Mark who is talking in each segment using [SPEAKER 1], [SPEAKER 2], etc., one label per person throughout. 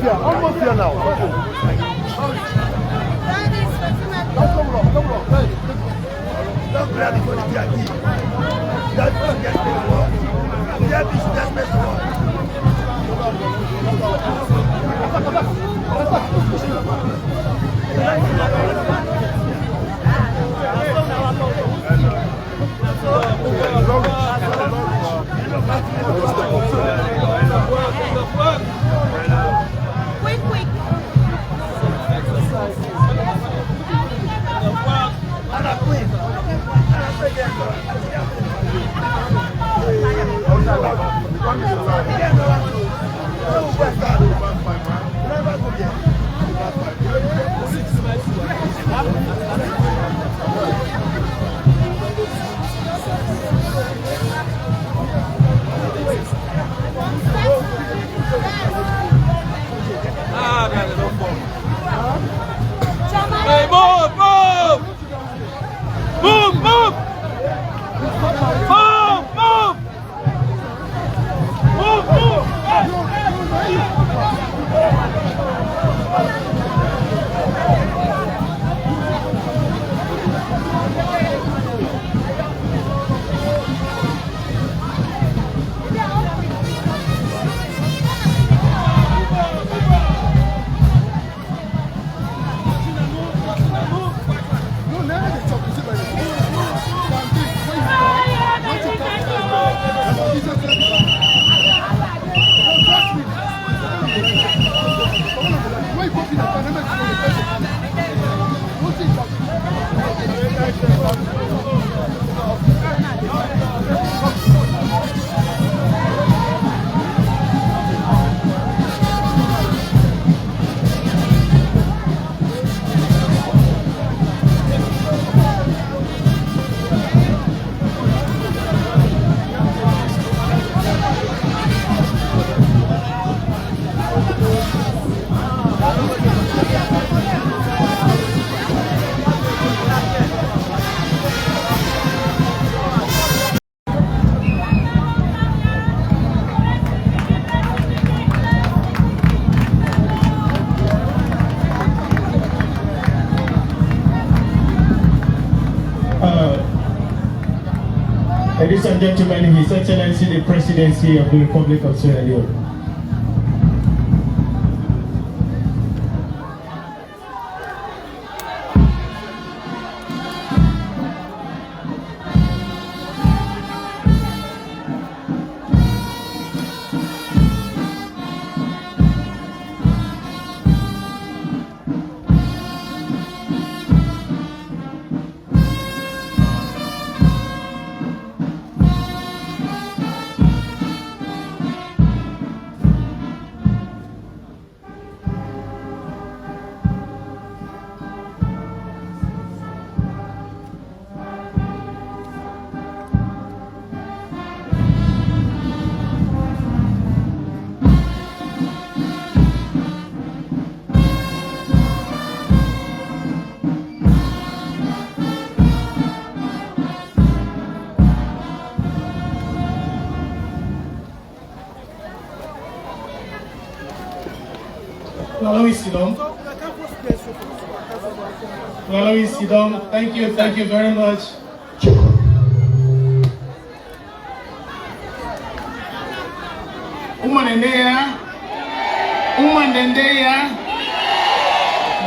[SPEAKER 1] Almost here now.
[SPEAKER 2] Quick.
[SPEAKER 3] Hey, move!
[SPEAKER 4] Ladies and gentlemen, His Excellency the Presidency of the Republic of Sierra Leone. Sidon. Thank you very much.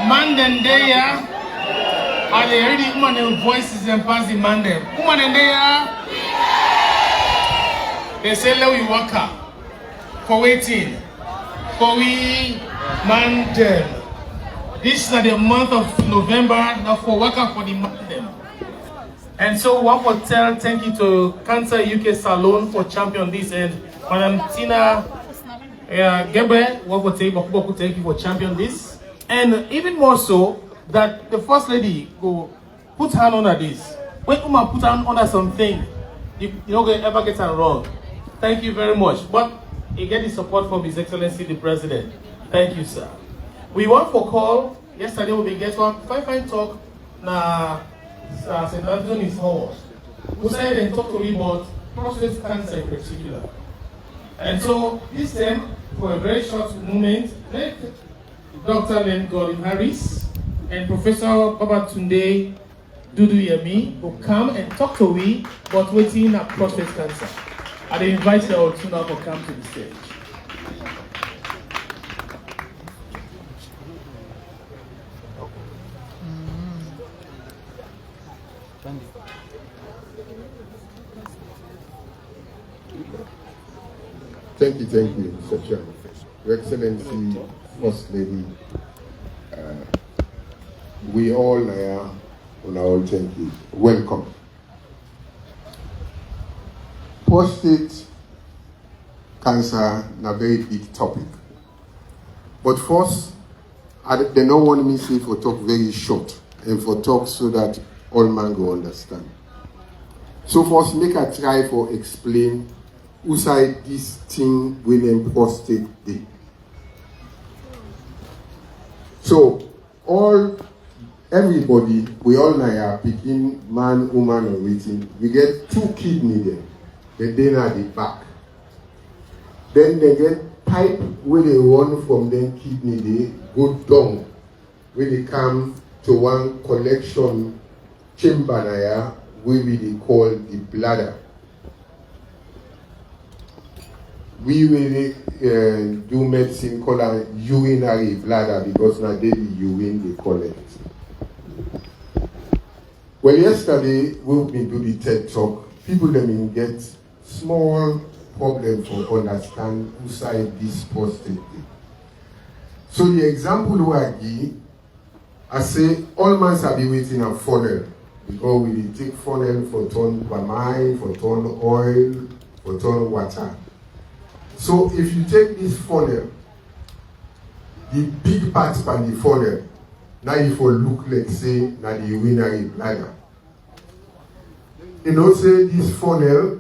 [SPEAKER 4] Mandendeya, are they already voices and fancy Mande? They say, let we WAKA for waiting, for we Mandem. This is the month of November, now for WAKA for the Mandem. And so one for tell thank you to Cancer UK Salon for champion this, and Madam Tina Gebe, one for thank you for champion this. And even more so, that the First Lady go put hand under this. When Uma put hand under something, you don't ever get it wrong. Thank you very much. But you get the support from His Excellency the President. Thank you, sir. We want for call. Yesterday we get one fine talk na St. Anthony's Hall. We said and talk to me about prostate cancer in particular. And so this time, for a very short moment, let Dr. Len Gordon Harris and Professor Babatunde Dudu Yemi will come and talk to me about waiting at prostate cancer. I invite the Otuna to come to the stage.
[SPEAKER 1] Thank you, Mr. Chairman. Your Excellency, First Lady, we all are on our thank you. Welcome. Prostate cancer is a very big topic. But first, they don't want me to say for talk very short and for talk so that all man go understand. So first, make a try for explain who side this thing women prostate day. So everybody, we all know picking man, woman, or waiting. We get 2 kidney there, but then at the back. Then they get pipe where they run from them kidney they go down, where they come to one collection chamber there, where we call the bladder. We will do medicine called a urinary bladder because now they the urine they collect. Well, yesterday we've been doing the TED talk. People them get small problem for understand who side this prostate. So the example we I give, I say all man shall be waiting a funnel because we take funnel for turn wine, for turn oil, for turn water. So if you take this funnel, the big part from the funnel, now it will look like say na the urinary bladder. You know say this funnel,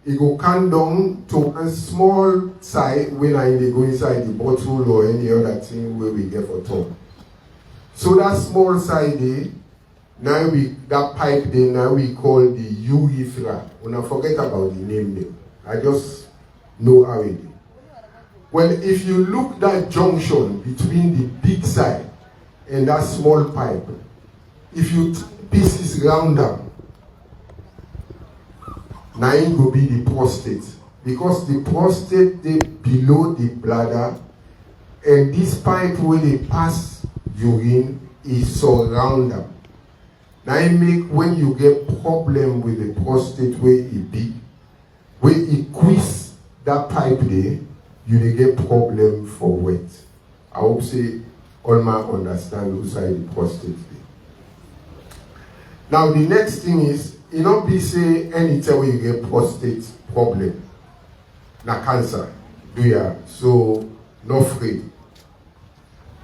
[SPEAKER 1] it go come down to a small side when I go inside the bottle or any other thing where we get for tongue. So that small side there, now that pipe there, now we call the urethra. When I forget about the name there, I just know how it is. Well, if you look that junction between the big side and that small pipe, if you pieces round them, now it will be the prostate. Because the prostate they below the bladder, and this pipe where they pass urine is surround them. Now it make when you get problem with the prostate where it be, where it quiz that pipe there, you will get problem for wet. I hope say all man understand who side the prostate there. Now the next thing is, you not be say anytime you get prostate problem, na cancer, do ya? So no afraid.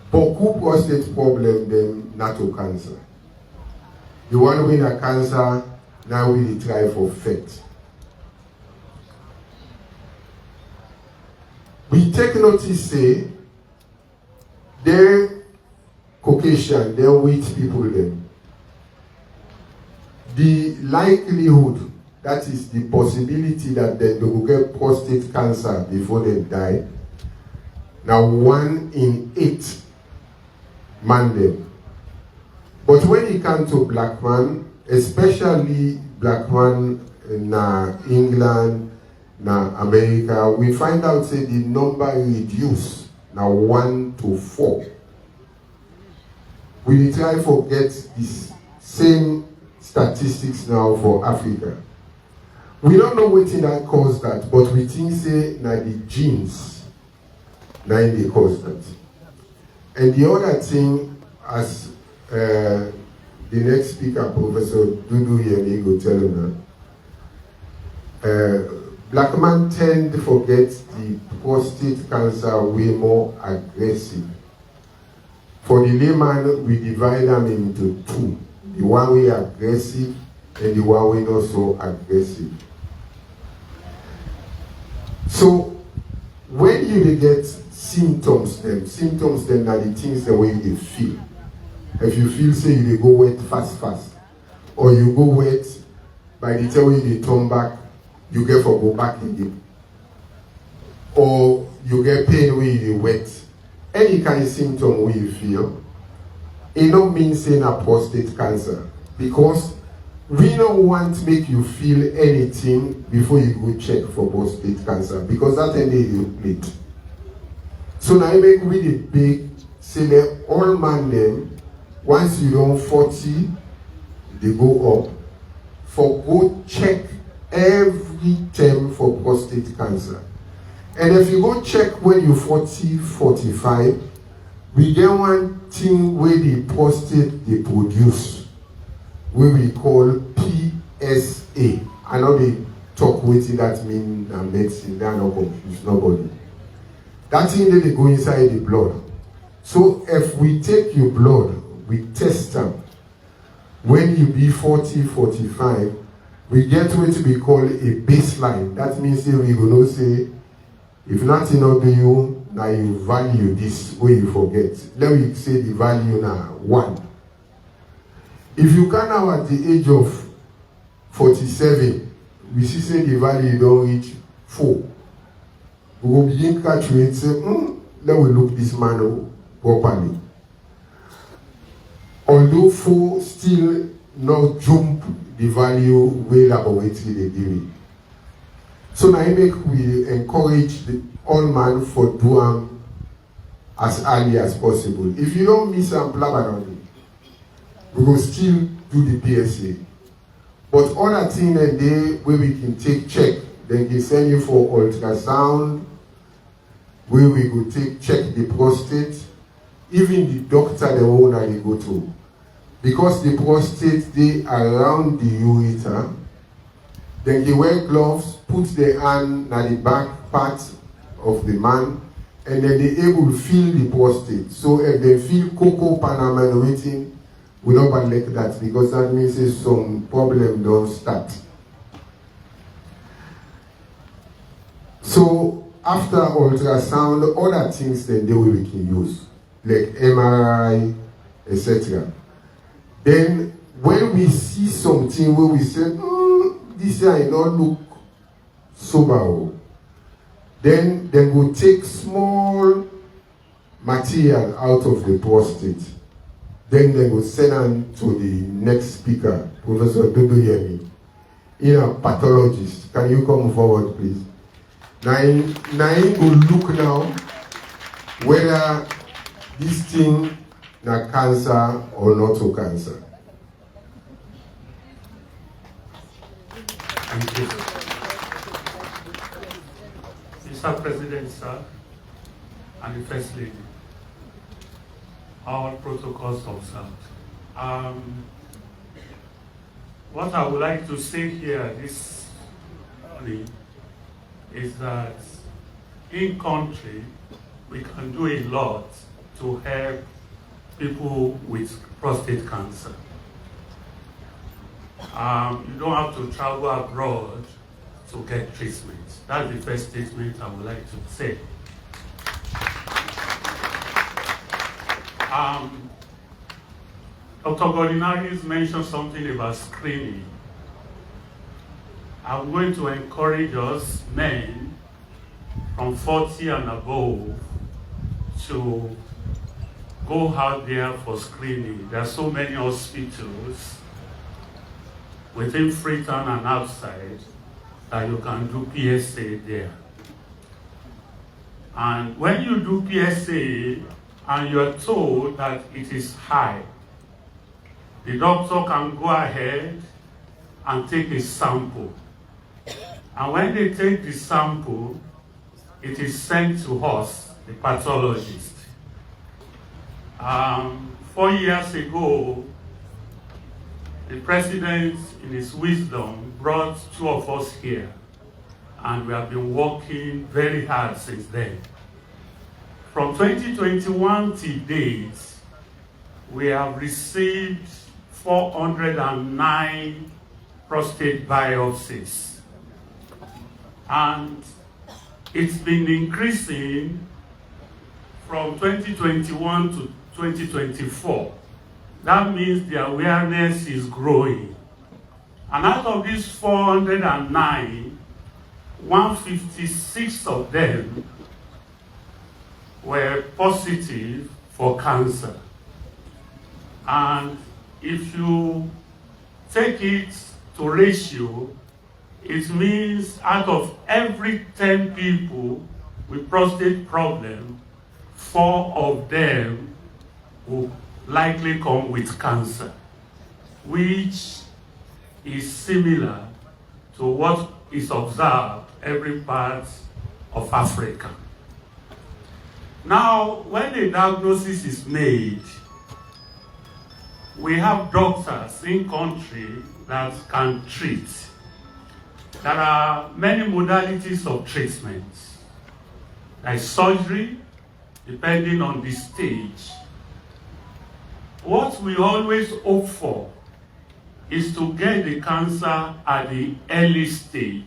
[SPEAKER 1] But who prostate problem then not to cancer? The one with a cancer, now we try for faith. We take notice, say, they're Caucasian, they're white people then. The likelihood, that is the possibility that they will get prostate cancer before they die, now 1 in 8 man them. But when it comes to black man, especially black man in England, now America, we find out say the number reduced now 1 to 4. We try to get this same statistics now for Africa. We don't know what thing that caused that, but we think say now the genes now they cause that. And the other thing, as the next speaker, Professor Dudu Yemi, will tell you now, black men tend to forget the prostate cancer way more aggressive. For the layman, we divide them into two. The one way aggressive and the one way not so aggressive. So when you get symptoms then are the things the way you feel. If you feel say you go wet fast, or you go wet, by the time you turn back, you get for go back again. Or you get pain when you wet. Any kind of symptom where you feel, it don't mean saying a prostate cancer. Because we don't want to make you feel anything before you go check for prostate cancer. Because that end you late. So now you make really big, say that all man them, once you don't 40, they go up. For go check every term for prostate cancer. And if you go check when you're 40, 45, we get one thing where the prostate they produce, where we call PSA. I know they talk with it, that means medicine, they are not confused, nobody. That thing that they go inside the blood. So if we take your blood, we test them. When you be 40, 45, we get what we call a baseline. That means we will not say, if nothing not do you, now you value this way you forget. Let me say the value now, 1. If you can now at the age of 47, we see say the value don't reach 4. We will begin to calculate and say, let me look this man up properly. Although 4 still not jump the value way laboratory they give it. So now we encourage all man for doing as early as possible. If you don't miss and plan we will still do the PSA. But other things a day where we can take check, then they send you for ultrasound, where we go check the prostate, even the doctor the one that they go to. Because the prostate they around the ureter, then they wear gloves, put their hand at the back part of the man, and then they able to feel the prostate. So if they feel cocoa panama waiting, we don't want like that, because that means some problem don't start. So after ultrasound, other things then they we can use, like MRI, etc. Then when we see something where we say, this guy don't look sober, then they will take small material out of the prostate. Then they will send them to the next speaker, Professor Dudu Yemi, a pathologist. Can you come forward, please? Now he will look now whether this thing is cancer or not so cancer.
[SPEAKER 3] Thank you. Mr. President, sir, and the First Lady, all protocols observed. What I would like to say here this morning is that in country, we can do a lot to help people with prostate cancer. You don't have to travel abroad to get treatment. That's the first statement I would like to say. Dr. Godinaris mentioned something about screening. I'm going to encourage us, men, from 40 and above, to go out there for screening. There are so many hospitals within Freetown and outside that you can do PSA there. And when you do PSA and you're told that it is high, the doctor can go ahead and take a sample. And when they take the sample, it is sent to us, the pathologist. 4 years ago, the president, in his wisdom, brought two of us here, and we have been working very hard since then. From 2021 till date, we have received 409 prostate biopsies, and it's been increasing from 2021 to 2024. That means the awareness is growing. And out of these 409, 156 of them were positive for cancer. And if you take it to ratio, it means out of every 10 people with prostate problem, 4 of them will likely come with cancer, which is similar to what is observed every part of Africa. Now, when a diagnosis is made, we have doctors in country that can treat. There are many modalities of treatment, like surgery, depending on the stage. What we always hope for is to get the cancer at the early stage.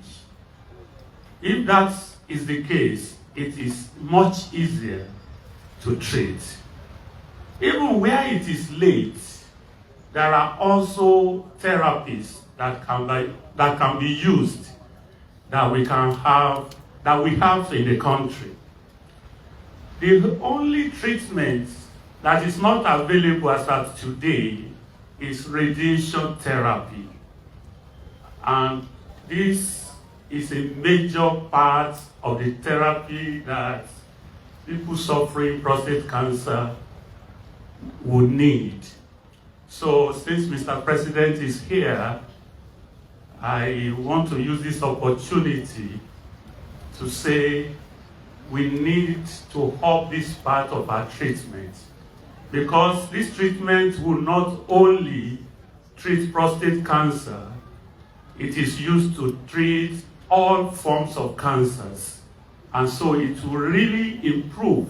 [SPEAKER 3] If that is the case, it is much easier to treat. Even where it is late, there are also therapies that can be used that we have in the country. The only treatment that is not available as of today is radiation therapy. And this is a major part of the therapy that people suffering prostate cancer would need. So since Mr. President is here, I want to use this opportunity to say we need to up this part of our treatment, because this treatment will not only treat prostate cancer, it is used to treat all forms of cancers. And so it will really improve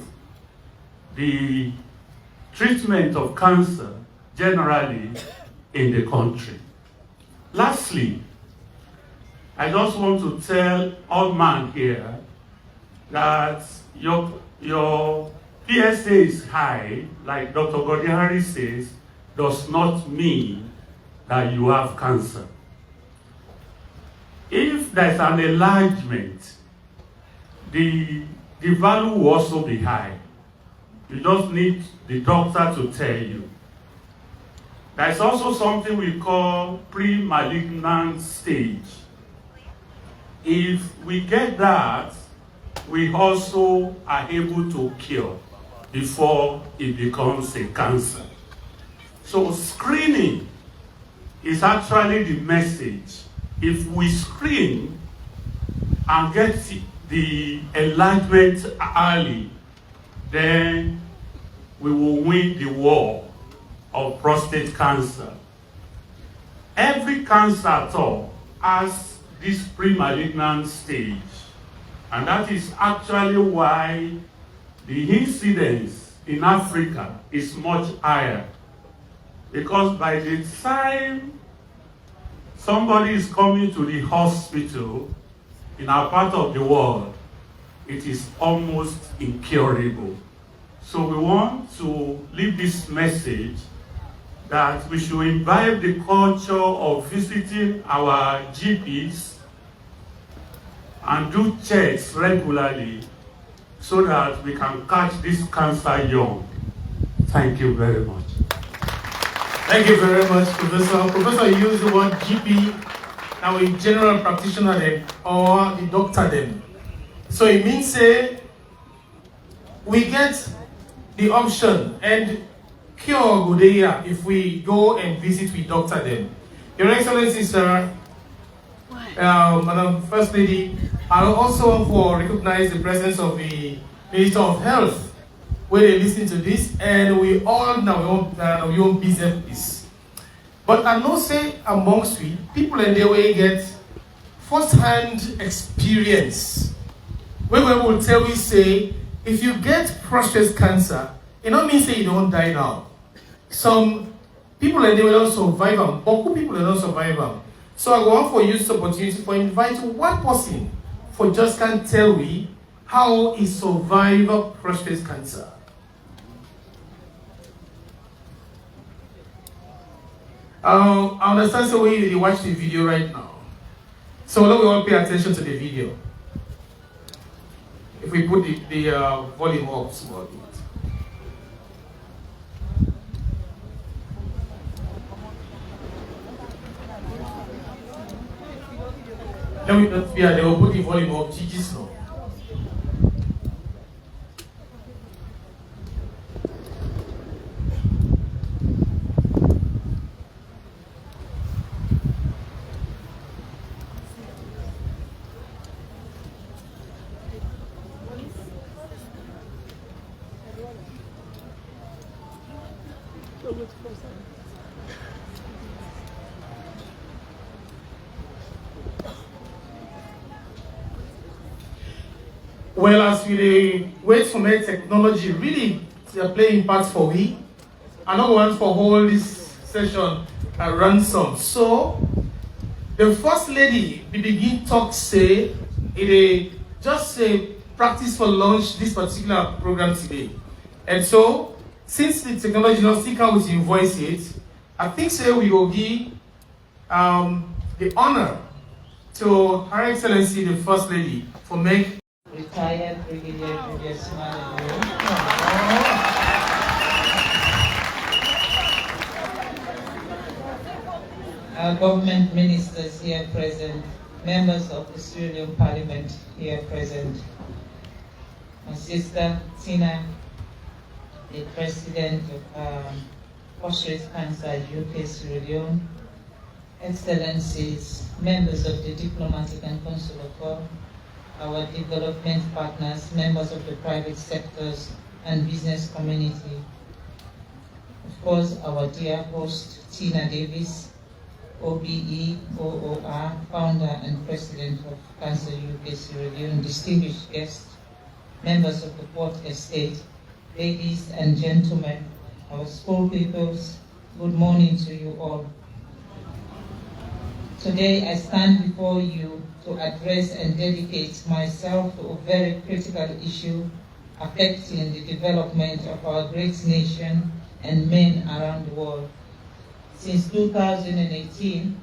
[SPEAKER 3] the treatment of cancer generally in the country. Lastly, I just want to tell all man here that your PSA is high, like Dr. Godiari says, does not mean that you have cancer. If there's an enlargement, the value will also be high. You just need the doctor to tell you. There's also something we call pre-malignant stage. If we get that, we also are able to cure before it becomes a cancer. So screening is actually the message. If we screen and get the enlargement early, then we will win the war of prostate cancer. Every cancer at all has this pre-malignant stage, and that is actually why the incidence in Africa is much higher, because by the time somebody is coming to the hospital in our part of the world, it is almost incurable. So we want to leave this message that we should imbibe the culture of visiting our GPs and do checks regularly so that we can catch this cancer young. Thank you very much.
[SPEAKER 4] Thank you very much, Professor. Professor, you use the word GP, now a general practitioner then, or the doctor then. So it means say, we get the option and cure good here if we go and visit with doctor then. Your Excellency, sir, Madam First Lady, I also want to recognize the presence of the Minister of Health, where they listen to this, and we all know we own business. But I know say amongst we, people in the way get first-hand experience. When we will tell we say, if you get prostate cancer, it don't mean say you don't die now. Some people in the way don't survive them, but who people don't survive them. So I want for use this opportunity for invite one person for just can tell me how he survived prostate cancer. I understand the way you watch the video right now. So let me all pay attention to the video. If we put the volume up small bit. Let me not fear, they will put the volume up, GG's now. Well, as we wait for more technology, really playing parts for we. I don't want for hold this session at ransom. So, the first lady we begin talk say, it just say practice for launch this particular program today. And so, since the technology not still come with invoice it, I think say we will give the honor to Her Excellency the First Lady for make
[SPEAKER 5] retired Brigadier Leone. Our government ministers here present, members of the Sierra Leone Parliament here present, my sister Tina, the President of Prostate Cancer UK Sierra Leone, Excellencies, members of the Diplomatic and Consular Corps, our development partners, members of the private sectors and business community. Of course, our dear host, Tina Davis, OBE, OOR, founder and president of Cancer UK Sierra Leone, distinguished guests, members of the Port Estate, ladies and gentlemen, our school pupils, good morning to you all. Today I stand before you to address and dedicate myself to a very critical issue affecting the development of our great nation and men around the world. Since 2018,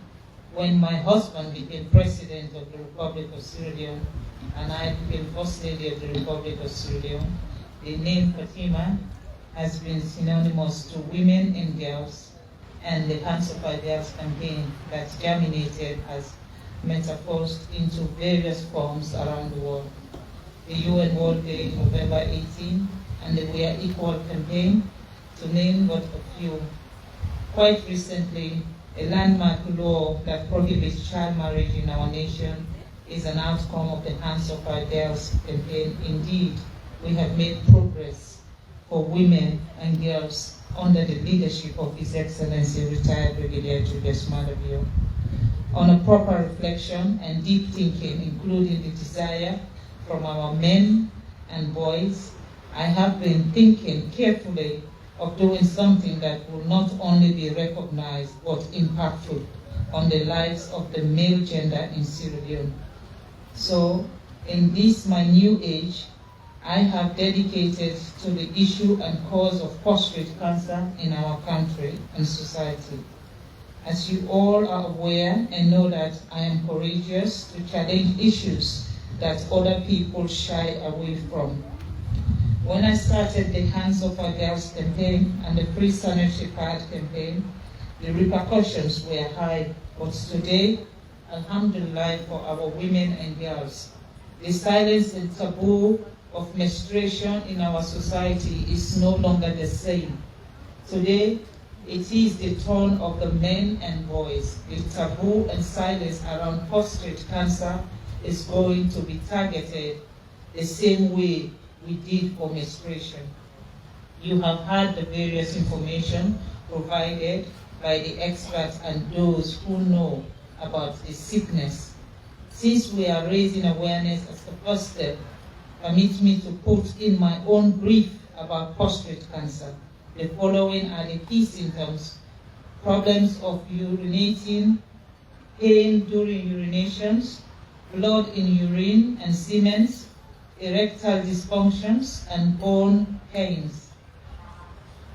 [SPEAKER 5] when my husband became President of the Republic of Sierra Leone and I became First Lady of the Republic of Sierra Leone, the name Fatima has been synonymous to women and girls, and the Hands of Our Girls campaign that germinated as metaphors into various forms around the world. The UN World Day, November 18, and the We Are Equal campaign, to name but a few. Quite recently, a landmark law that prohibits child marriage in our nation is an outcome of the Hands of Our Girls campaign. Indeed, we have made progress for women and girls under the leadership of His Excellency retired Brigadier Julius Malavio. On a proper reflection and deep thinking, including the desire from our men and boys, I have been thinking carefully of doing something that will not only be recognized but impactful on the lives of the male gender in Sierra Leone. So, in this my new age, I have dedicated to the issue and cause of prostate cancer in our country and society. As you all are aware and know that I am courageous to challenge issues that other people shy away from. When I started the Hands of Our Girls campaign and the Free Sanitary Pad campaign, the repercussions were high, but today, alhamdulillah for our women and girls, the silence and taboo of menstruation in our society is no longer the same. Today, it is the turn of the men and boys. The taboo and silence around prostate cancer is going to be targeted the same way we did for menstruation. You have had the various information provided by the experts and those who know about the sickness. Since we are raising awareness as the first step, permit me to put in my own brief about prostate cancer. The following are the key symptoms: problems of urinating, pain during urinations, blood in urine and semen, erectile dysfunctions, and bone pains.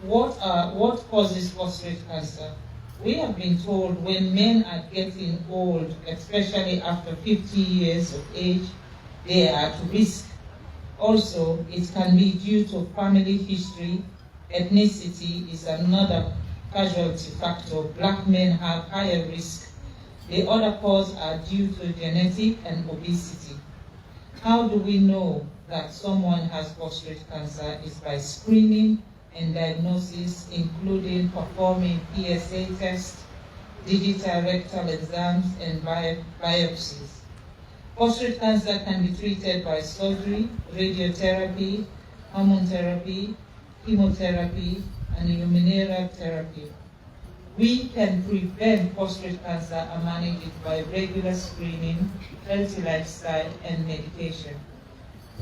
[SPEAKER 5] What causes prostate cancer? We have been told when men are getting old, especially after 50 years of age, they are at risk. Also, it can be due to family history. Ethnicity is another casualty factor. Black men have higher risk. The other causes are due to genetic and obesity. How do we know that someone has prostate cancer? Is by screening and diagnosis, including performing PSA tests, digital rectal exams, and biopsies. Prostate cancer can be treated by surgery, radiotherapy, hormone therapy, chemotherapy, and immunotherapy. We can prevent prostate cancer and manage it by regular screening, healthy lifestyle, and medication.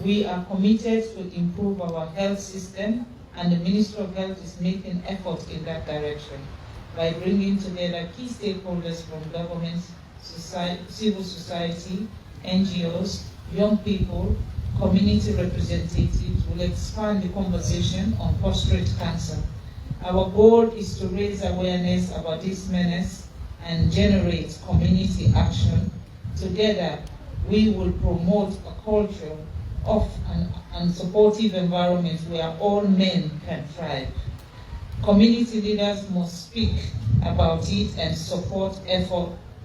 [SPEAKER 5] We are committed to improve our health system, and the Ministry of Health is making efforts in that direction by bringing together key stakeholders from government, civil society, NGOs, young people, community representatives. Will expand the conversation on prostate cancer. Our goal is to raise awareness about this menace and generate community action. Together, we will promote a culture of and supportive environment where all men can thrive. Community leaders must speak about it and support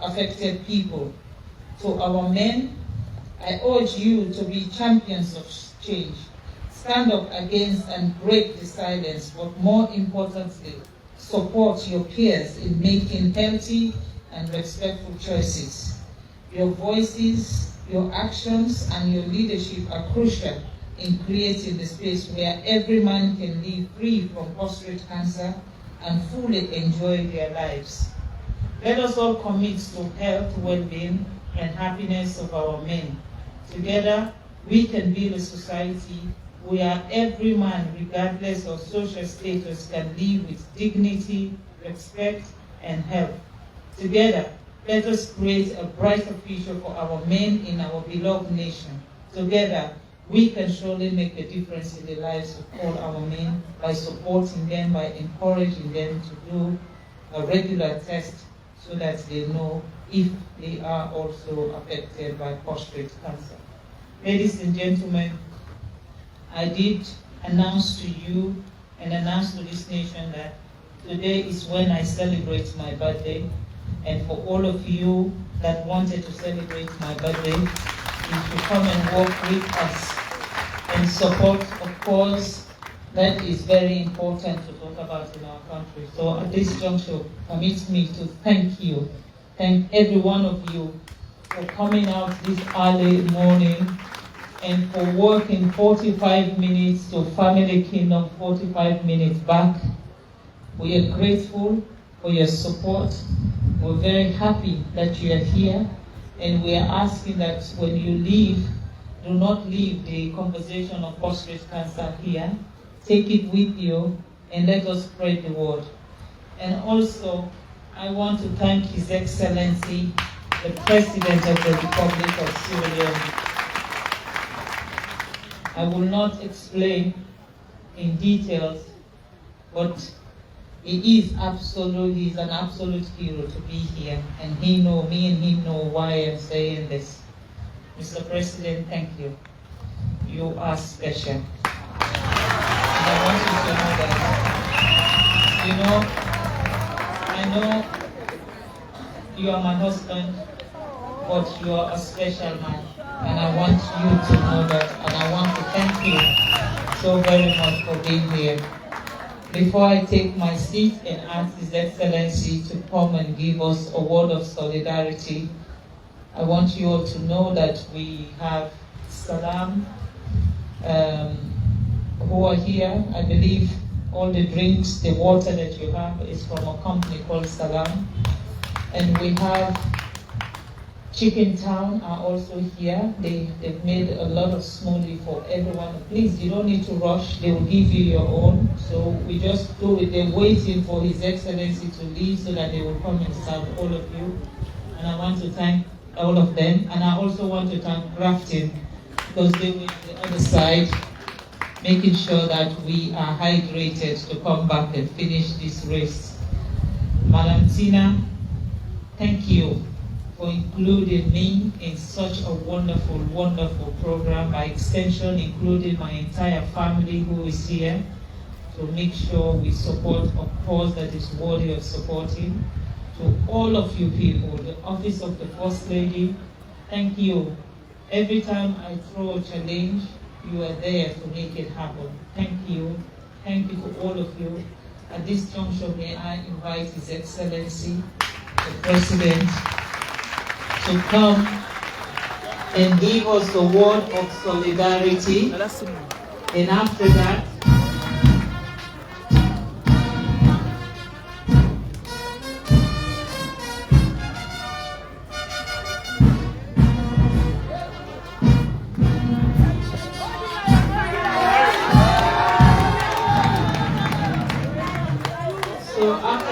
[SPEAKER 5] affected people. To our men, I urge you to be champions of change. Stand up against and break the silence, but more importantly, support your peers in making healthy and respectful choices. Your voices, your actions, and your leadership are crucial in creating the space where every man can live free from prostate cancer and fully enjoy their lives. Let us all commit to health, well-being, and happiness of our men. Together, we can build a society where every man, regardless of social status, can live with dignity, respect, and health. Together, let us create a brighter future for our men in our beloved nation. Together, we can surely make a difference in the lives of all our men by supporting them, by encouraging them to do a regular test so that they know if they are also affected by prostate cancer. Ladies and gentlemen, I did announce to you and announce to this nation that today is when I celebrate my birthday. And for all of you that wanted to celebrate my birthday, you should come and work with us and support, of course, that is very important to talk about in our country. So at this juncture, permit me to thank you, thank every one of you for coming out this early morning and for working 45 minutes to Family Kingdom, 45 minutes back. We are grateful for your support. We're very happy that you are here, and we are asking that when you leave, do not leave the conversation of prostate cancer here. Take it with you and let us spread the word. And also, I want to thank His Excellency, the President of the Republic of Sierra Leone. I will not explain in details, but he's an absolute hero to be here, and me and him know why I'm saying this. Mr. President, thank you. You are special. And I want you to know that, I know you are my husband, but you are a special man. And I want you to know that, and I want to thank you so very much for being here. Before I take my seat and ask His Excellency to come and give us a word of solidarity, I want you all to know that we have Salam, who are here. I believe all the drinks, the water that you have is from a company called Salam. And we have Chicken Town are also here. They've made a lot of smoothie for everyone. Please, you don't need to rush. They will give you your own. So we just do it. They're waiting for His Excellency to leave so that they will come and serve all of you. And I want to thank all of them. And I also want to thank Grafton because they were on the other side, making sure that we are hydrated to come back and finish this race. Madam Tina, thank you for including me in such a wonderful, wonderful program, by extension including my entire family who is here, to make sure we support a cause that is worthy of supporting. To all of you people, the Office of the First Lady, thank you. Every time I throw a challenge, you are there to make it happen. Thank you. Thank you to all of you. At this juncture, may I invite His Excellency, the President, to come and give us a word of solidarity. And after that,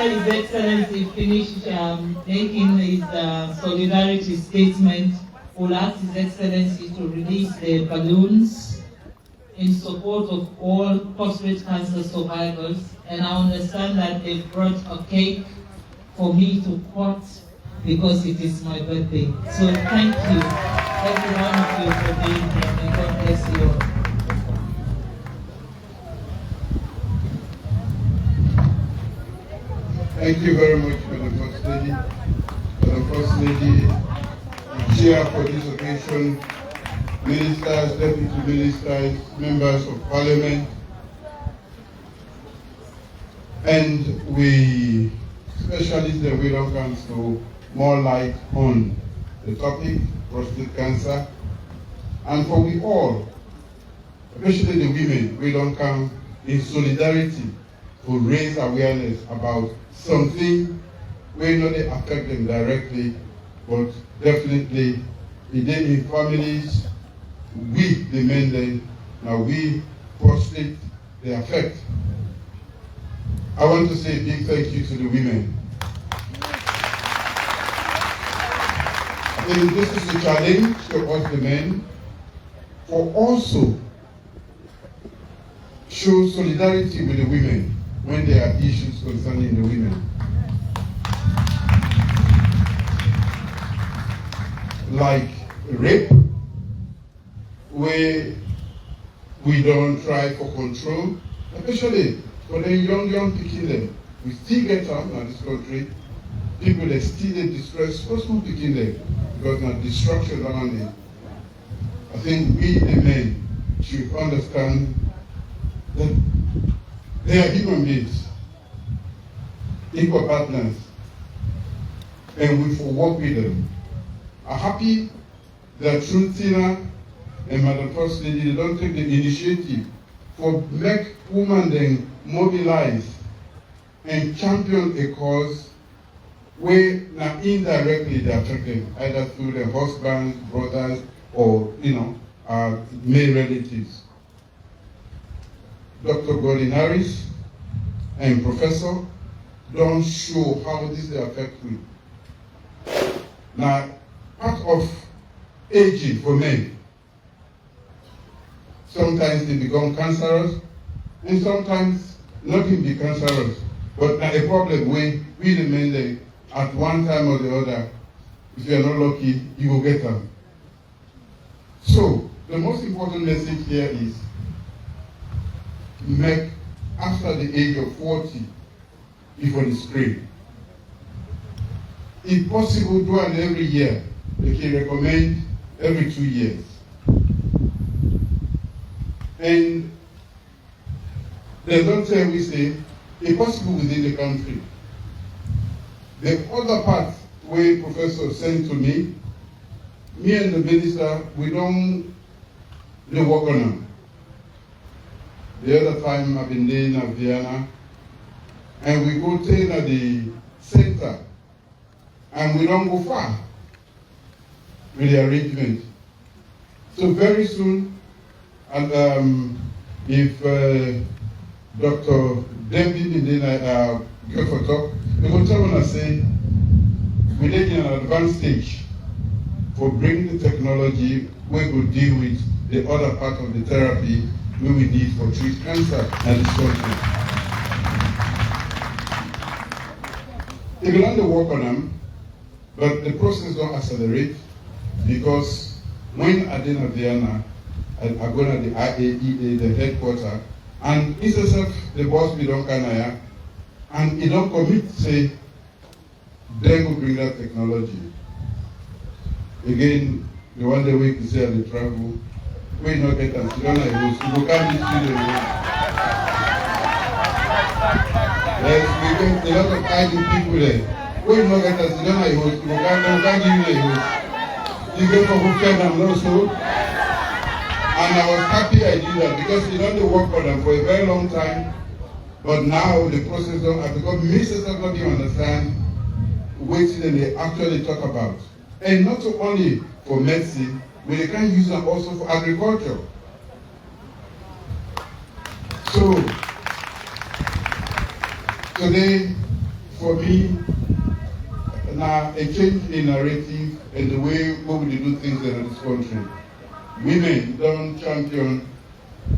[SPEAKER 5] His Excellency finished making his solidarity statement, we'll ask His Excellency to release the balloons in support of all prostate cancer survivors. And I understand that they brought a cake for me to cut because it is my birthday. So thank you, every one of you, for being here. May God bless you all.
[SPEAKER 6] Thank you very much, Madam First Lady. Madam First Lady, the chair for this occasion, ministers, deputy ministers, members of parliament, and we specialists that we don't come to more light on the topic, prostate cancer, and for we all, especially the women, we don't come in solidarity to raise awareness about something may not affect them directly, but definitely in families, we, the men then, now we prostate the affect. I want to say a big thank you to the women. I think this is a challenge to us the men, for also show solidarity with the women when there are issues concerning the women. Like rape, where we don't try for control, especially for the young picking them. We still get some in this country, people that still distress for small picking them, because of destruction around it. I think we, the men, should understand that they are human beings, equal partners, and we will work with them. I'm happy that through Tina and Madam First Lady, they don't take the initiative for make women then mobilize and champion a cause where now indirectly they affect them, either through their husbands, brothers, or male relatives. Dr. Gordon Harris and Professor don't show how this they affect me. Now, part of aging for men, sometimes they become cancerous, and sometimes nothing be cancerous. But now a problem when we the men, they, at one time or the other, if you are not lucky, you will get them. So, the most important message here is, make after the age of 40 before the spring. If possible, do it every year. They can recommend every 2 years. And they don't say, we say, if possible within the country. The other part where Professor sent to me and the minister, we don't work on them. The other time I've been there in Vienna, and we go train at the center, and we don't go far with the arrangement. So very soon, and if Dr. David Indina go for talk, they will tell us say we're in an advanced stage for bringing the technology we will deal with the other part of the therapy we will need for treat cancer and this country. They will only work on them, but the process don't accelerate because when I did Vienna, I go to the IAEA, the headquarters, and it's as if the boss we don't can and he don't commit, say, they will bring that technology. Again, the one day we can say the travel, we not get us, you don't know, you can't be student. Yes, we get a lot of idle people there. We not get us, you don't know, you can't give you the host. You get for who can and also. And I was happy I did that because you don't work for them for a very long time. But now the process don't have because Mrs. Everybody understand what they actually talk about. And not only for medicine, but they can use them also for agriculture. So today, for me, now a change in narrative and the way we do things in this country. Women don't champion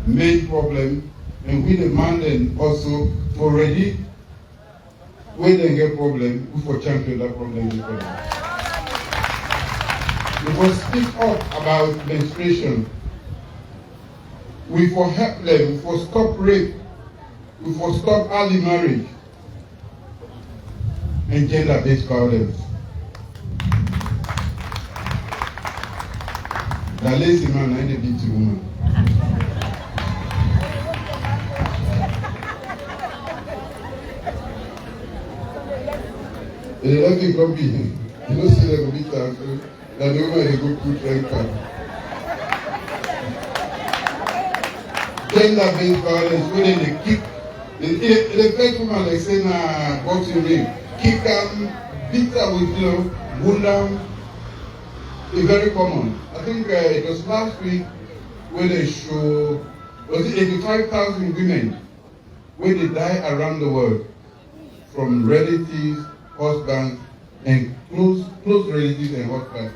[SPEAKER 6] main problem, and we demand them also for ready when they get problem, we for champion that problem. We for speak up about menstruation. We for help them, we for stop rape, we for stop early marriage and gender-based violence. The lazy man and the beauty woman. Let me come be. You don't see them beat that the woman they go put right back. Gender-based violence, when they kick, the first woman like say na boxing ring, kick them, beat her with wound them. It's very common. I think it was last week where they show, was it 85,000 women where they die around the world from relatives, husbands, and close relatives and husbands.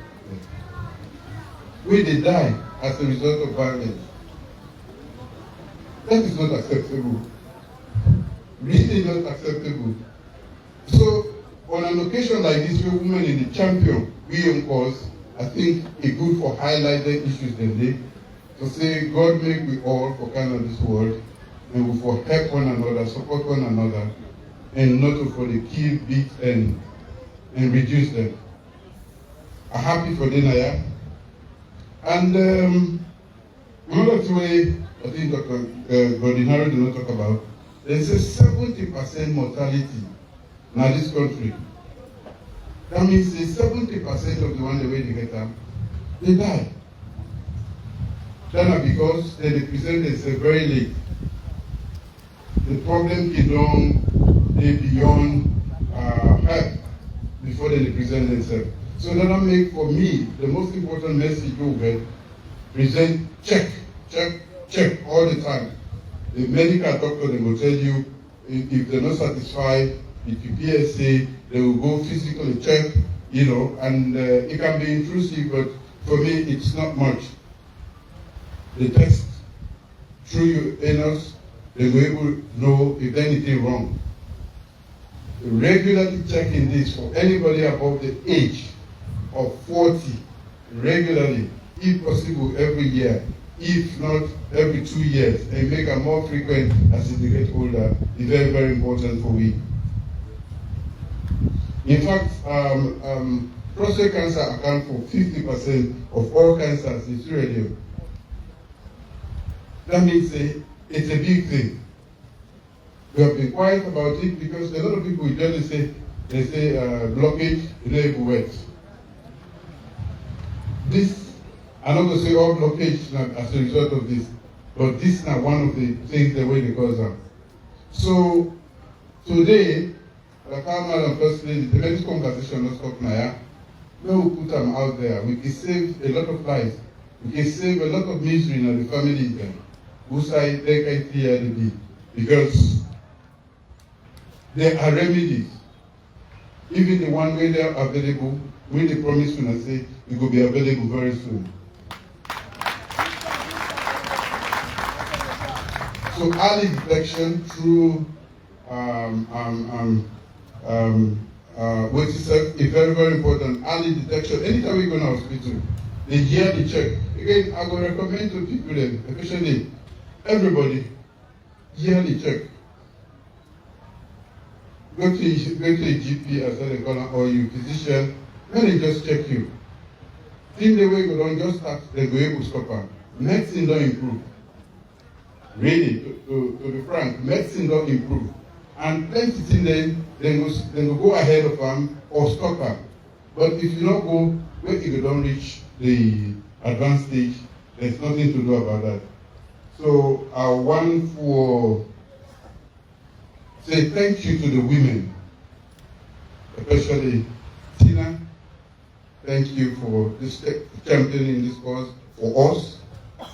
[SPEAKER 6] Where they die as a result of violence. That is not acceptable. Really not acceptable. So on an occasion like this, where women in the champion, we of course, I think it's good for highlighting issues today to say God make we all for kind of this world and we for help one another, support one another, and not for the kill, beat, and reduce them. I'm happy for Denaya. And another way I think Dr. Godinaro did not talk about, there's a 70% mortality in this country. That means 70% of the one the way they get up, they die. That's because they present themselves very late. The problem is beyond help before they present themselves. So that make for me the most important message you get, present, check all the time. The medical doctor they will tell you if they're not satisfied, if you PSA, they will go physically check, and it can be intrusive, but for me, it's not much. They test through your anus, they will able to know if there's anything wrong. Regularly checking this for anybody above the age of 40, regularly, if possible every year, if not every 2 years, and make it more frequent as they get older, is very, very important for we. In fact, prostate cancer accounts for 50% of all cancers in Sierra Leone. That means it's a big thing. We have been quiet about it because a lot of people just say blockage, it wet. This, I'm not going to say all blockage as a result of this. But this is not one of the things the way they cause them. So today, like our Madam First Lady, the next conversation not stop now. We will put them out there. We can save a lot of lives. We can save a lot of misery in the families then. Who say they can clear the deed. Because there are remedies. Even the one way they are available, when they promise when I say it will be available very soon. So early detection through what is very, very important. Early detection. Anytime we go to hospital, they yearly check. Again, I will recommend to people, especially everybody, yearly check. Go to a GP, as they call it, or your physician, when they just check you. Think the way you don't just start, they go able to stop them. Medicine don't improve. Really, to be frank, medicine don't improve. And plenty things then go ahead of them or stop them. But if you don't go, when you don't reach the advanced stage, there's nothing to do about that. So I want to say thank you to the women, especially Tina. Thank you for this championing this cause for us.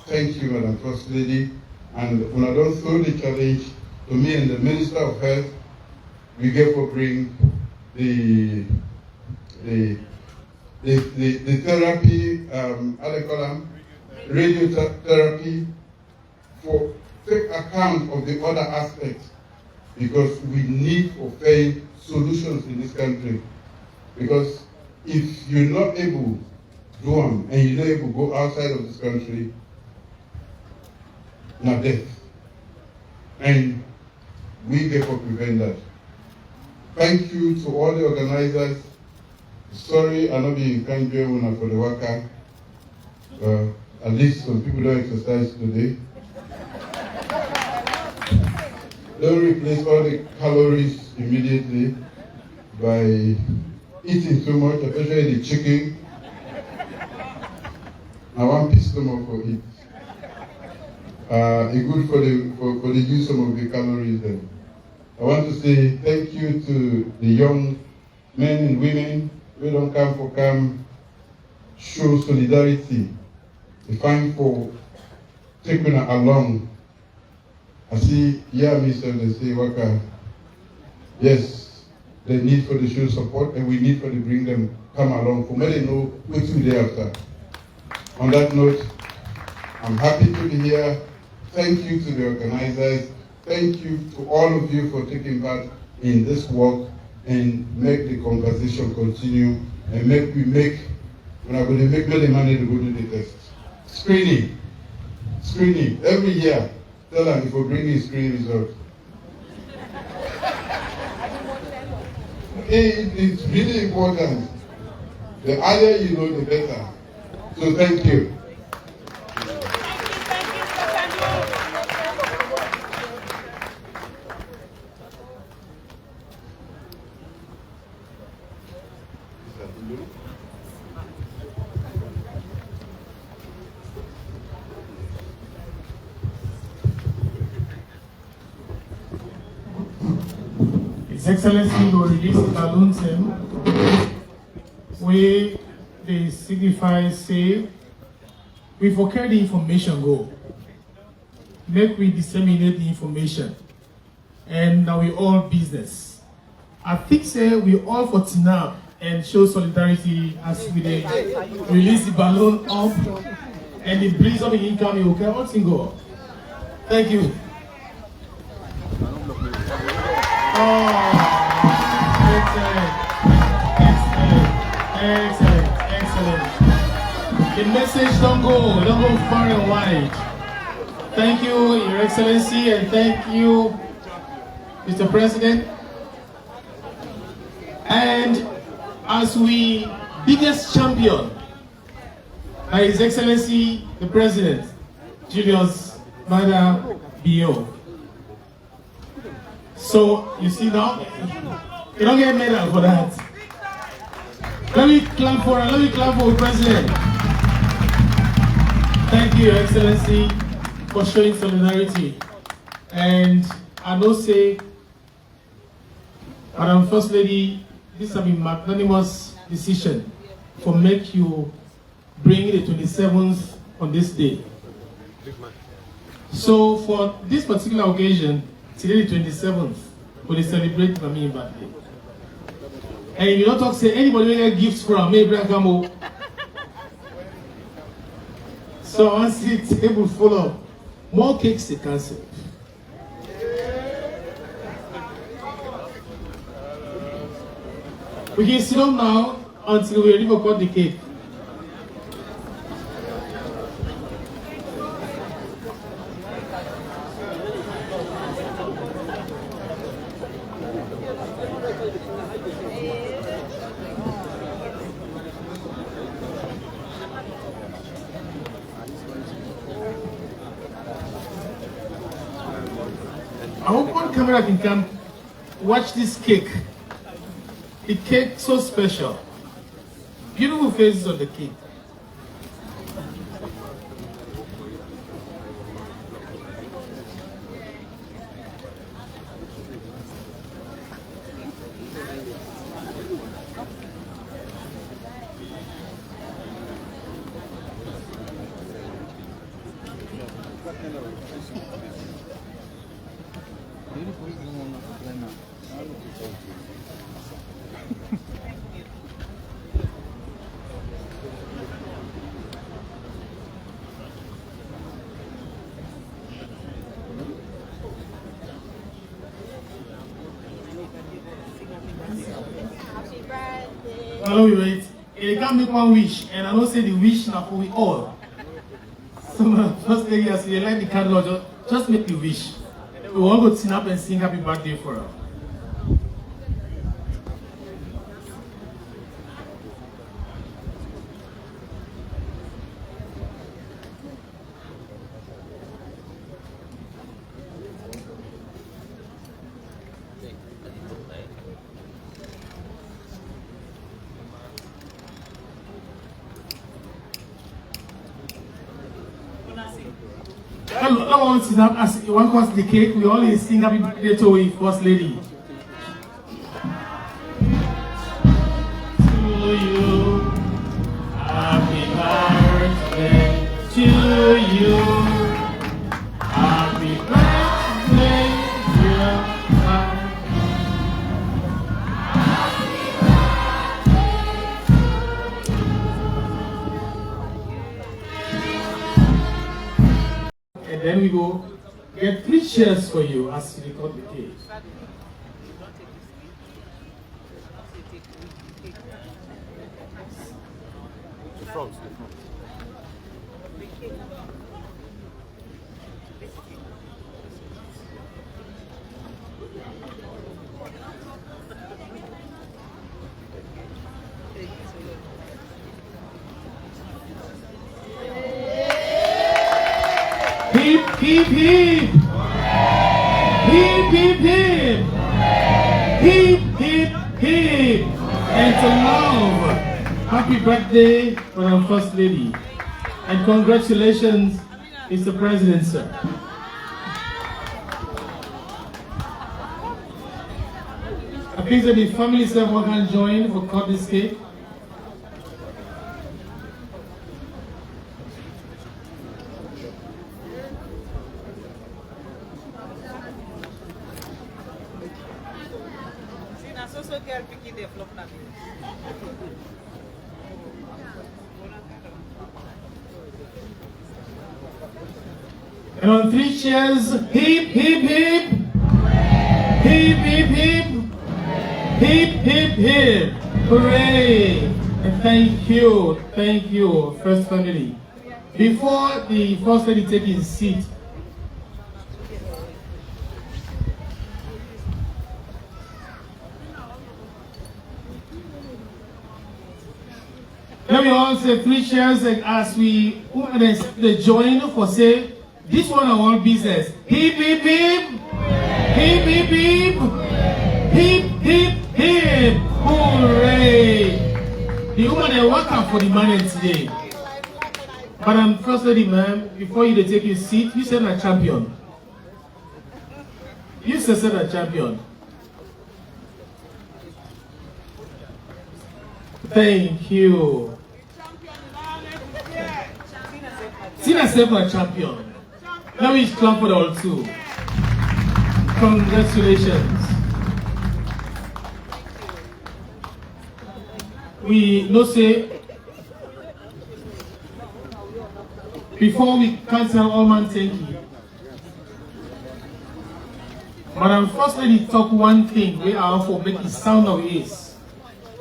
[SPEAKER 6] Thank you, Madam First Lady. And when I don't throw the challenge to me and the Minister of Health, we get to bring the therapy, how they call them, radiotherapy, for take account of the other aspects, because we need for fair solutions in this country. Because if you're not able to do them and you're not able to go outside of this country, not death. And we get to prevent that. Thank you to all the organizers. Sorry, I'm not being kind for the WAKA. At least some people don't exercise today. Don't replace all the calories immediately by eating too much, especially the chicken. I want piece stomach for it. It's good for the use some of the calories then. I want to say thank you to the young men and women who don't come show solidarity. They find for taking along. I see, Mr. They say, WAKA, yes, they need for the show support and we need for to bring them come along for me they know what to do after. On that note, I'm happy to be here. Thank you to the organizers. Thank you to all of you for taking part in this work and make the conversation continue and when I'm going to make the money to go to the test. Screening, every year. Tell them if we're bringing screening results. It's really important. The earlier you know, the better. So thank you.
[SPEAKER 4] His Excellency will release the balloons where they signify say we for carry the information go. Make we disseminate the information. And now we all business. I think say we all for TNAP and show solidarity as we release the balloon up and the breeze of the income you can all go. Thank you. Oh, excellent. The message don't go far and wide. Thank you, Your Excellency, and thank you, Mr. President. And as we biggest champion, His Excellency, the President, Julius Maada Bio. So, you see now, you don't get a medal for that. Let me clap for the President. Thank you, Your Excellency. for showing solidarity. And I know say, Madam First Lady, this has been magnanimous decision for make you bring the 27th on this day. So for this particular occasion, today the 27th, we celebrate Mami birthday. And you don't talk say anybody will get gifts from me, Bragamo. So I see a table full of more cakes they cancel. We can sit down now until we really cut the cake. I hope one camera can come watch this cake. The cake so special. Beautiful faces on the cake. Hello, you wait. You can't make one wish, and I don't say the wish now for we all. So my first lady has said, like the candle, just make the wish. We want to go sit up and sing happy birthday for her. I want to sit up as one comes the cake. We always sing happy birthday to the First Lady. To you, happy birthday to you. Happy birthday, dear Mom. And then we go get 3 chairs for you as we cut the cake.
[SPEAKER 7] The frogs.
[SPEAKER 4] Hip, hip, hip! Hip, hip, hip! Hip, hip, hip! And to love! Happy birthday, Madam First Lady. And congratulations, Mr. President, sir. I think that the family servant can join for cut this cake. And on 3 cheers, hip, hip, hip! Hip, hip, hip! Hip, hip, hip! Hooray! And thank you, First Family. Before the First Lady takes his seat, let me all say 3 cheers as we join for say, this one I want business. Hip, hip, hip! Hip, hip, hip! Hip, hip, hip! Hooray! The woman they work out for the money today. Madam First Lady, ma'am, before you take your seat, you said a champion. You said a champion. Thank you. Tina said a champion. Now we clap for the all too. Congratulations. We no say before we cancel all man thank you. Madam First Lady talk one thing we are for making sound of his.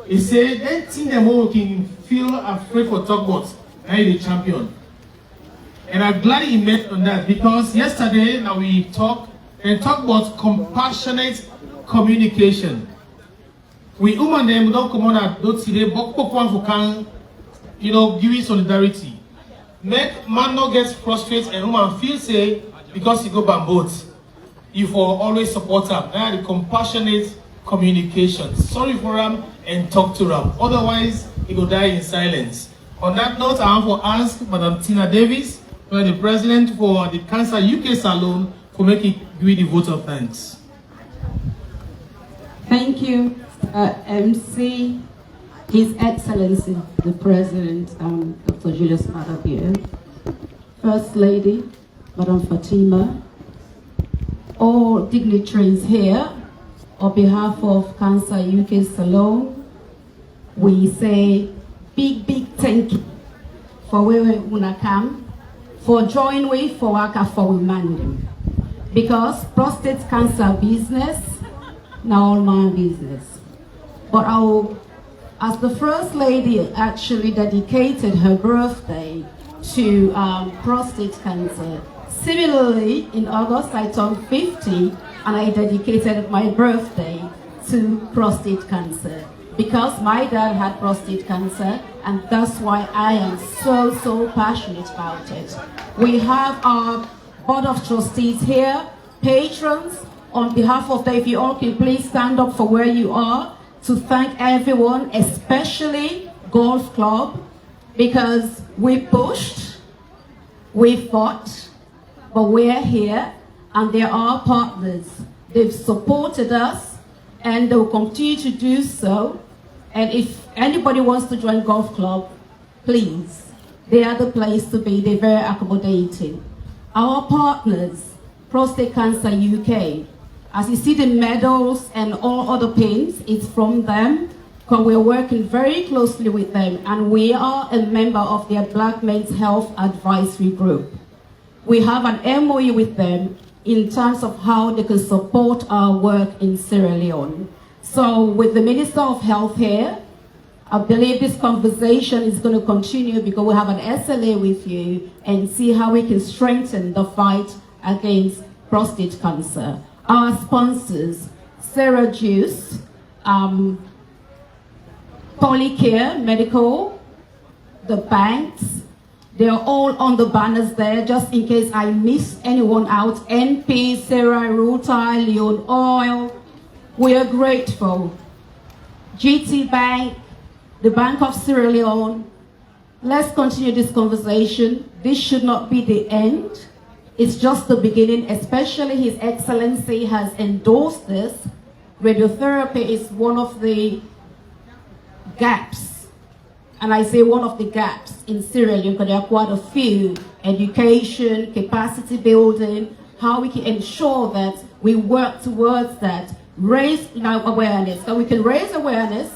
[SPEAKER 4] He said that thing them all can feel afraid for talk about now the champion. And I'm glad he met on that because yesterday now we talk about compassionate communication. We women them don't come on at don't see they but for can give you solidarity. Make man not get frustrated and woman feel say because you go by both. You for always support them. Now the compassionate communication. Sorry for them and talk to them. Otherwise, he will die in silence. On that note, I want to ask Madam Tina Davis, the president for the Cancer UK Salon, for making the vote of thanks.
[SPEAKER 7] Thank you, MC, His Excellency, the President, Dr. Julius Madabio, First Lady, Madam Fatima, all dignitaries here, on behalf of Cancer UK Salon, we say big thank you for where we wanna come, for joining with for WAKA for women. Because prostate cancer business, now all my business. But as the First Lady actually dedicated her birthday to prostate cancer, similarly, in August I turned 50 and I dedicated my birthday to prostate cancer because my dad had prostate cancer and that's why I am so passionate about it. We have our Board of Trustees here, patrons, on behalf of them, if you all can please stand up for where you are to thank everyone, especially Golf Club, because we pushed, we fought, but we're here and they are partners. They've supported us and they will continue to do so. And if anybody wants to join Golf Club, please, they are the place to be. They're very accommodating. Our partners, Prostate Cancer UK, as you see the medals and all other pins, it's from them, because we're working very closely with them, and we are a member of their Black Men's Health Advisory Group. We have an MOU with them in terms of how they can support our work in Sierra Leone. So with the Minister of Health here, I believe this conversation is going to continue because we have an SLA with you and see how we can strengthen the fight against prostate cancer. Our sponsors, Sarah Juice, Polycare Medical, the banks, they're all on the banners there, just in case I miss anyone out. NP, Sarah, Rutai, Leone Oil, we are grateful. GT Bank, the Bank of Sierra Leone. Let's continue this conversation. This should not be the end. It's just the beginning, especially His Excellency has endorsed this. Radiotherapy is one of the gaps, and I say one of the gaps in Sierra Leone because there are quite a few: education, capacity building, how we can ensure that we work towards that, raise awareness. So we can raise awareness,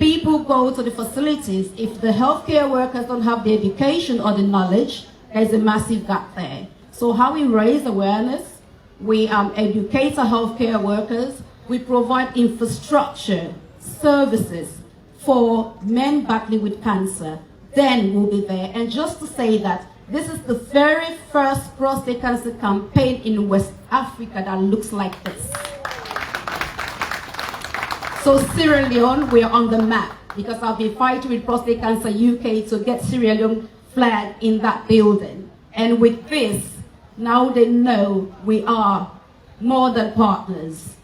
[SPEAKER 7] people go to the facilities. If the healthcare workers don't have the education or the knowledge, there's a massive gap there. So how we raise awareness, we educate our healthcare workers, we provide infrastructure, services for men battling with cancer, then we'll be there. And just to say that this is the very first prostate cancer campaign in West Africa that looks like this. So Sierra Leone, we're on the map because I'll be fighting with Prostate Cancer UK to get Sierra Leone flag in that building. And with this, now they know we are more than partners.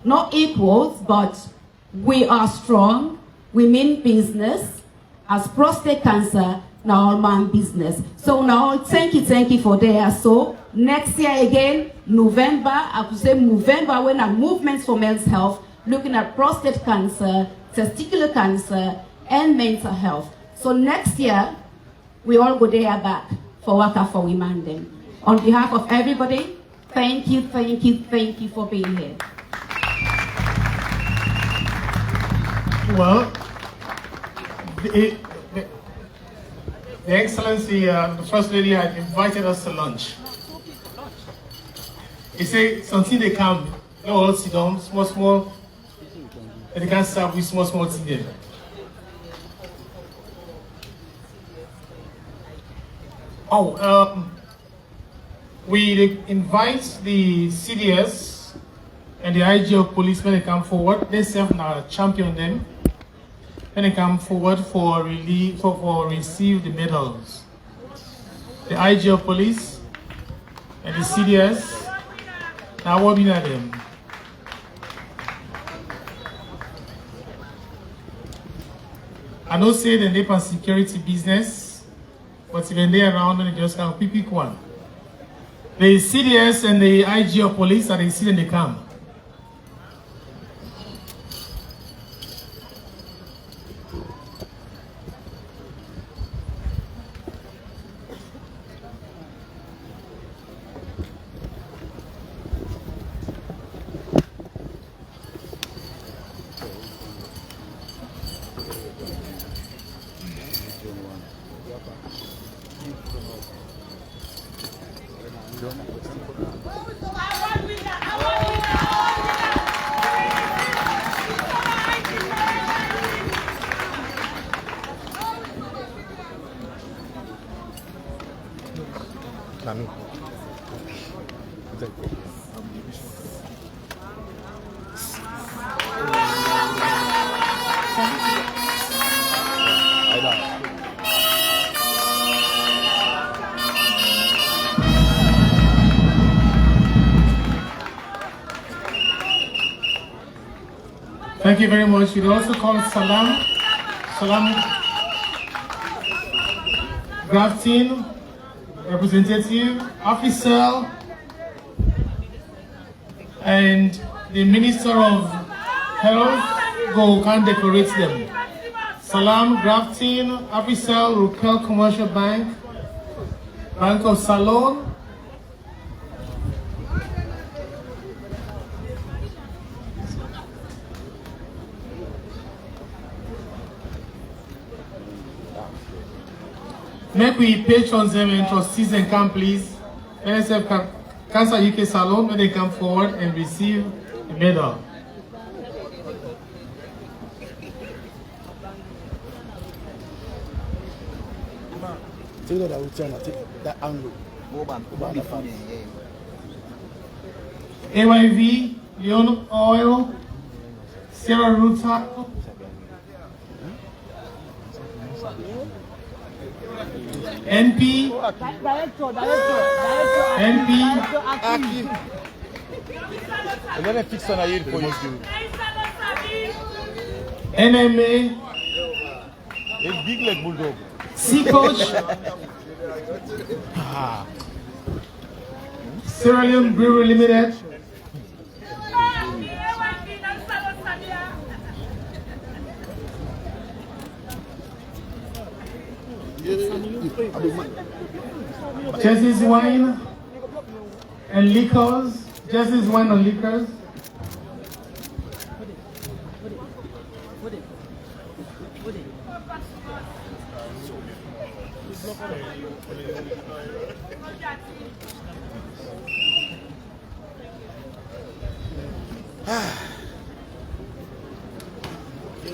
[SPEAKER 7] Not equals, but we are strong. We mean business. As prostate cancer, now man business. So now thank you for there. So next year again, November, I could say November, when a movement for men's health, looking at prostate cancer, testicular cancer, and mental health. So next year, we all go there back for WAKA for Women then. On behalf of everybody, thank you for being here.
[SPEAKER 4] Well, the Excellency, the First Lady had invited us to lunch. He said, something they come, they all sit down, small, and they can serve with small things there. We invite the CDS and the IG of police when they come forward. They serve now champion them. When they come forward for receive the medals. The IG of police and the CDS now what at them. I don't say the NEPA security business, but even they around and they just can pick one. The CDS and the IG of police are the see and they come. Thank you very much. We'd also call Salam Grafton, representative, officer, and the Minister of Health go can decorate them. Salam Grafton, officer, Rukel Commercial Bank, Bank of Salon. Make we patrons them and trustees and come please. NSF Cancer UK Salon when they come forward and receive a medal. AYV, Leone Oil, Sierra Ruta, NP, NMA, C Coach, Sierra Leone Brewery Limited, Jesse's Wine and Liquors, Jesse's Wine and Liquors,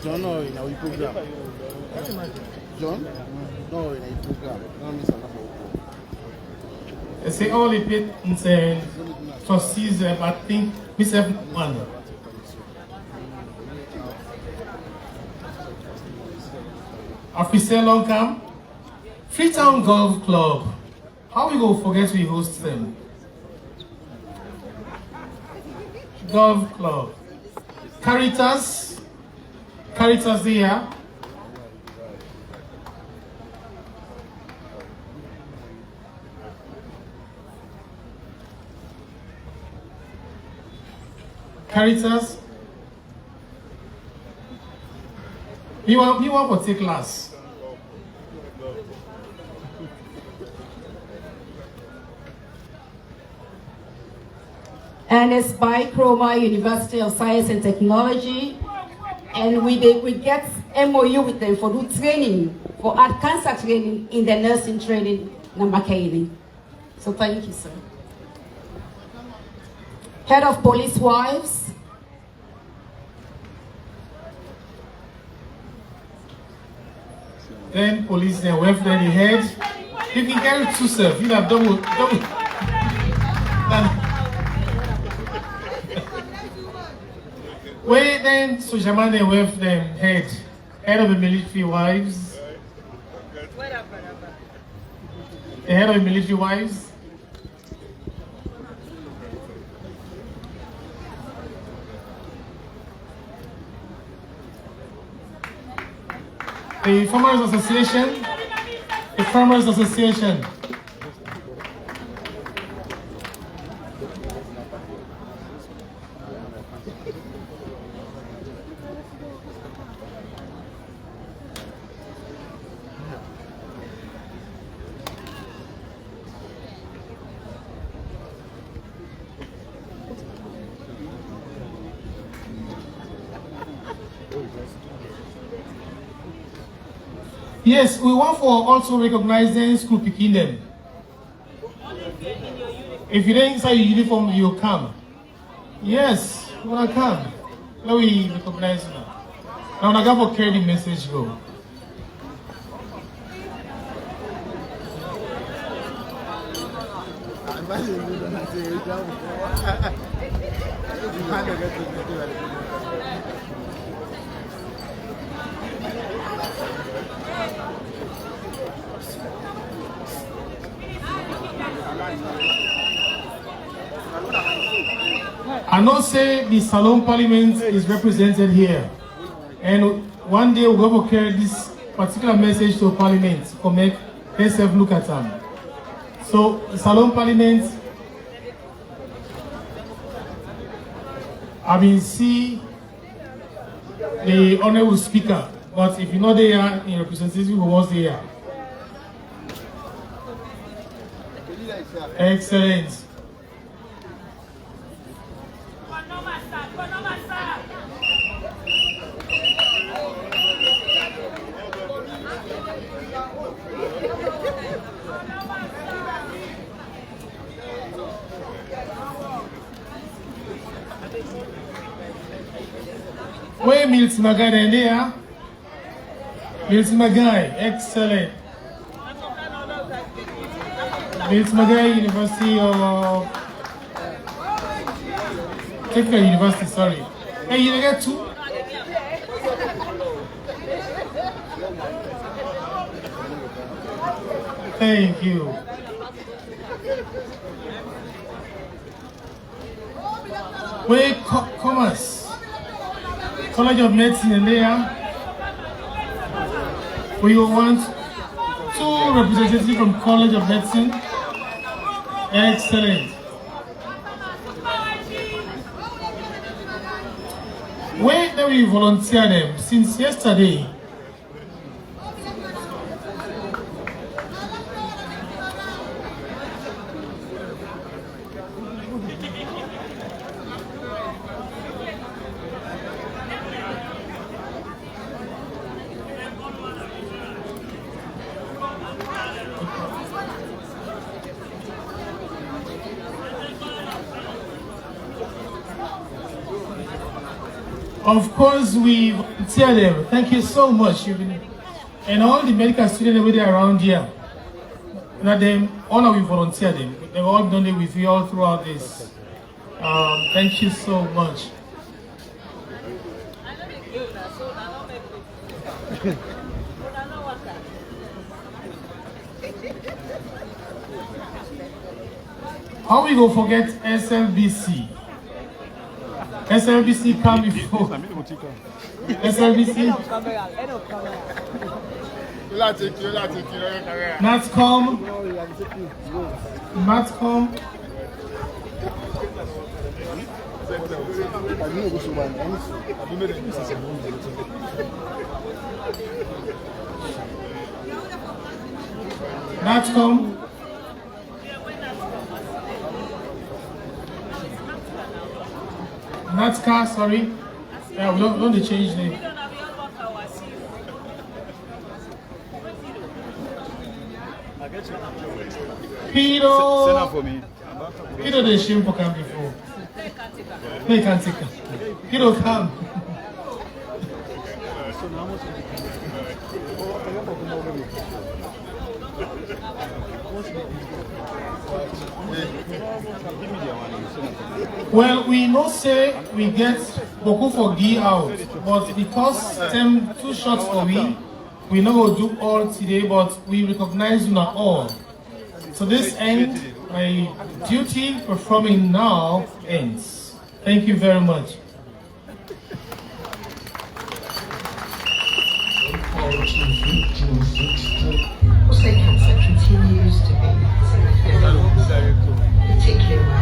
[SPEAKER 8] John, no, in our program. John? No, in a program. No, Miss
[SPEAKER 4] I say all the patents and trustees, I think, Miss F1. Officer Longcam, Freetown Golf Club. How we go forget we host them? Golf Club. Caritas here. Caritas. You want to take class.
[SPEAKER 7] And it's by Chroma University of Science and Technology. And we get MOU with them for do training, for cancer training in the nursing training, Namakeli. So thank you, sir. Head of Police Wives.
[SPEAKER 4] Then police, then wave, then the head. You can carry two self. You have double. Wait, then so Jaman then wave them head of the military wives. The head of the military wives. The Farmers Association. The Farmers Association. Yes, we want for also recognizing school picking them. If you don't inside your uniform, you come. Yes, you wanna come. Let me recognize you now. Now I got for carry the message go. I know say the Salon Parliament is represented here, and one day we're going to carry this particular message to Parliament to make themselves look at them. So the Salon Parliament, I mean see the Honorable Speaker, but if you're not there in representative, who was there? Excellent. Where Mills Magai in there? Mills Magai, excellent. Mills Magai University of Technical University, sorry. Hey, you get two? Thank you. Where Commerce? College of Medicine in there. We want two representatives from College of Medicine. Excellent. Where do we volunteer them since yesterday? Of course, we volunteer them. Thank you so much. And all the medical students over there around here, all of you volunteer them. They've all done it with you all throughout this. Thank you so much. How we go forget SLBC? SLBC come before. SLBC. NATCOM. NATCOM. NATCOM. NATCA, sorry. Yeah, we don't change name. Peter the shrimp come before. They can't take it. Peter come. Well, we know say we get Boku for G out, but because them 2 shots for we not go do all today, but we recognize you not all. So this end, my duty performing now ends. Thank you very much.
[SPEAKER 5] Prostate cancer continues to be a significant, particularly